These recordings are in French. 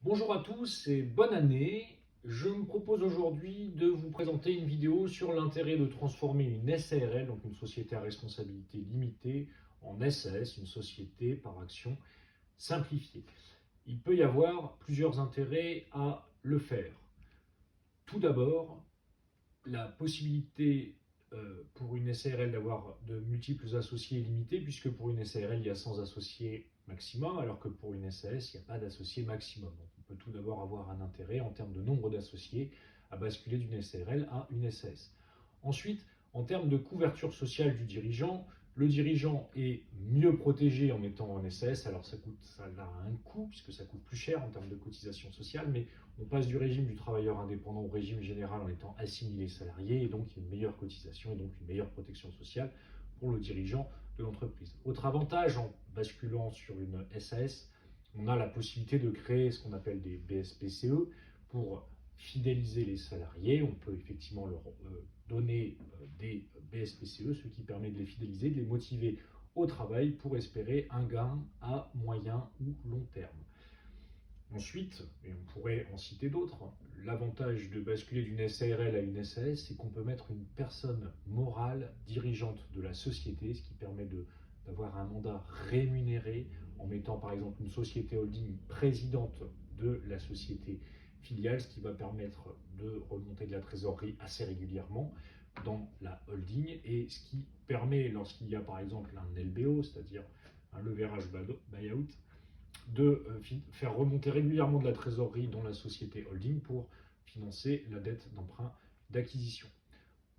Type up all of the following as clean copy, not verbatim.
Bonjour à tous et bonne année. Je me propose aujourd'hui de vous présenter une vidéo sur l'intérêt de transformer une SARL, donc une société à responsabilité limitée, en SAS, une société par action simplifiée. Il peut y avoir plusieurs intérêts à le faire. Tout d'abord, la possibilité pour une SARL d'avoir de multiples associés est limitée, puisque pour une SARL, il y a 100 associés maximum, alors que pour une SAS, il n'y a pas d'associés maximum. Donc on peut tout d'abord avoir un intérêt en termes de nombre d'associés à basculer d'une SARL à une SAS. Ensuite, en termes de couverture sociale du dirigeant, le dirigeant est mieux protégé en étant en SAS. Alors ça a un coût, puisque ça coûte plus cher en termes de cotisation sociale, mais on passe du régime du travailleur indépendant au régime général en étant assimilé salarié, et donc il y a une meilleure cotisation et donc une meilleure protection sociale pour le dirigeant de l'entreprise. Autre avantage, en basculant sur une SAS, on a la possibilité de créer ce qu'on appelle des BSPCE pour fidéliser les salariés. On peut effectivement leur donner des BSPCE, ce qui permet de les fidéliser, de les motiver au travail pour espérer un gain à moyen ou long terme. Ensuite, et on pourrait en citer d'autres, l'avantage de basculer d'une SARL à une SAS, c'est qu'on peut mettre une personne morale dirigeante de la société, ce qui permet d'avoir un mandat rémunéré en mettant par exemple une société holding présidente de la société filiale, ce qui va permettre de remonter de la trésorerie assez régulièrement dans la holding, et ce qui permet, lorsqu'il y a par exemple un LBO, c'est-à-dire un leverage buyout, de faire remonter régulièrement de la trésorerie dans la société holding pour financer la dette d'emprunt d'acquisition.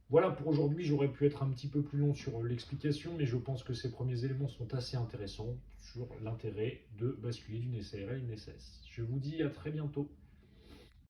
Voilà pour aujourd'hui, j'aurais pu être un petit peu plus long sur l'explication, mais je pense que ces premiers éléments sont assez intéressants sur l'intérêt de basculer d'une SARL à une SAS. Je vous dis à très bientôt.